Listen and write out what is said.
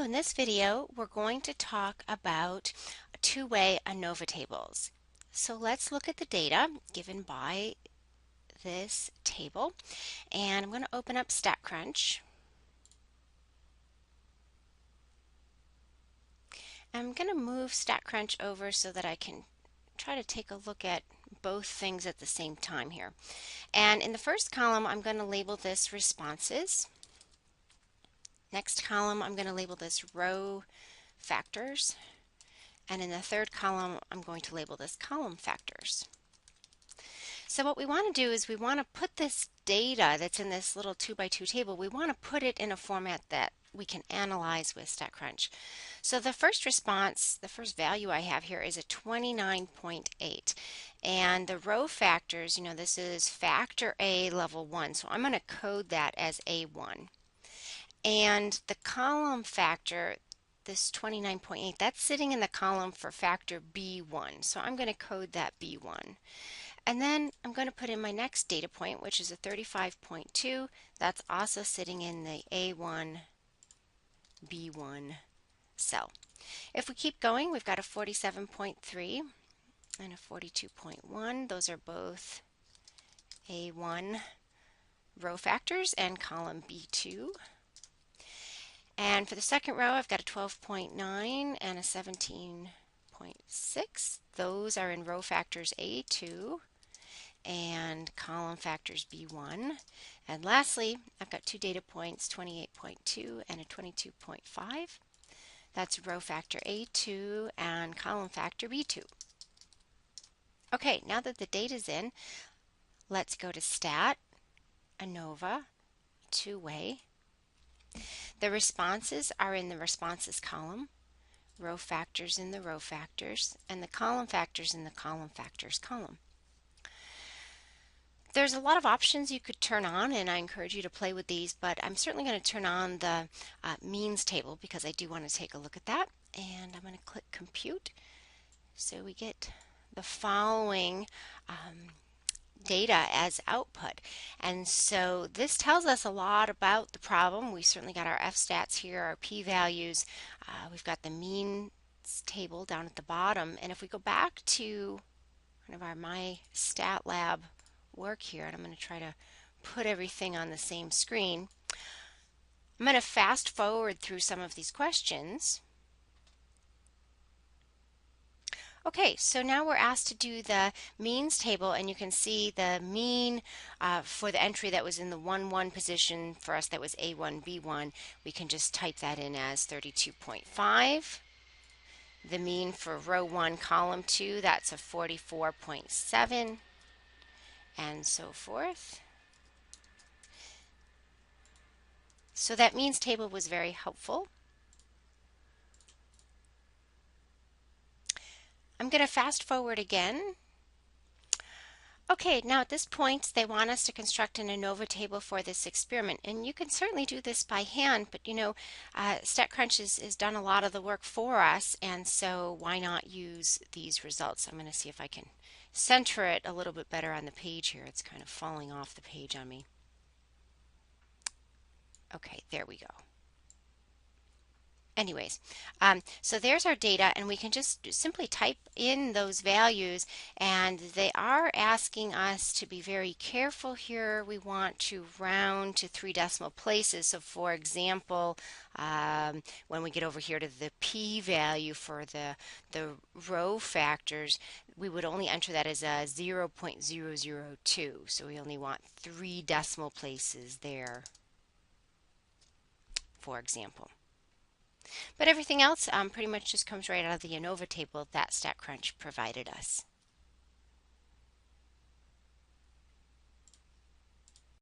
Hello, in this video we're going to talk about two-way ANOVA tables. So let's look at the data given by this table, and I'm going to open up StatCrunch. I'm going to move StatCrunch over so that I can try to take a look at both things at the same time here. And in the first column I'm going to label this responses. Next column I'm going to label this row factors. And in the third column, I'm going to label this column factors. So what we want to do is we want to put this data that's in this little 2x2 table, we want to put it in a format that we can analyze with StatCrunch. So the first response, the first value I have here is a 29.8. And the row factors, this is factor A level 1. So I'm going to code that as A1. And the column factor, this 29.8, that's sitting in the column for factor B1. So I'm going to code that B1. And then I'm going to put in my next data point, which is a 35.2. That's also sitting in the A1, B1 cell. If we keep going, we've got a 47.3 and a 42.1. Those are both A1 row factors and column B2. And for the second row, I've got a 12.9 and a 17.6. Those are in row factors A2 and column factors B1. And lastly, I've got two data points, 28.2 and a 22.5. That's row factor A2 and column factor B2. Okay, now that the data's in, let's go to Stat, ANOVA, two-way. The responses are in the responses column, row factors in the row factors, and the column factors in the column factors column. There's a lot of options you could turn on, and I encourage you to play with these, but I'm certainly going to turn on the means table because I do want to take a look at that. And I'm going to click compute. So we get the following data as output. And so this tells us a lot about the problem. We certainly got our f-stats here, our p-values. We've got the means table down at the bottom. And if we go back to kind of our My Stat Lab work here, and I'm going to try to put everything on the same screen, I'm going to fast forward through some of these questions. Okay, so now we're asked to do the means table, and you can see the mean for the entry that was in the 1-1 position for us, that was A1, B1. We can just type that in as 32.5. The mean for row 1, column 2, that's a 44.7, and so forth. So that means table was very helpful. I'm going to fast forward again. Okay, now at this point they want us to construct an ANOVA table for this experiment, and you can certainly do this by hand, but StatCrunch has done a lot of the work for us, and so why not use these results? I'm going to see if I can center it a little bit better on the page here. It's kind of falling off the page on me. Okay, there we go. Anyways, so there's our data, and we can just simply type in those values, and they are asking us to be very careful here. We want to round to 3 decimal places. So for example, when we get over here to the p-value for the row factors, we would only enter that as a 0.002. So we only want 3 decimal places there, for example. But everything else pretty much just comes right out of the ANOVA table that StatCrunch provided us.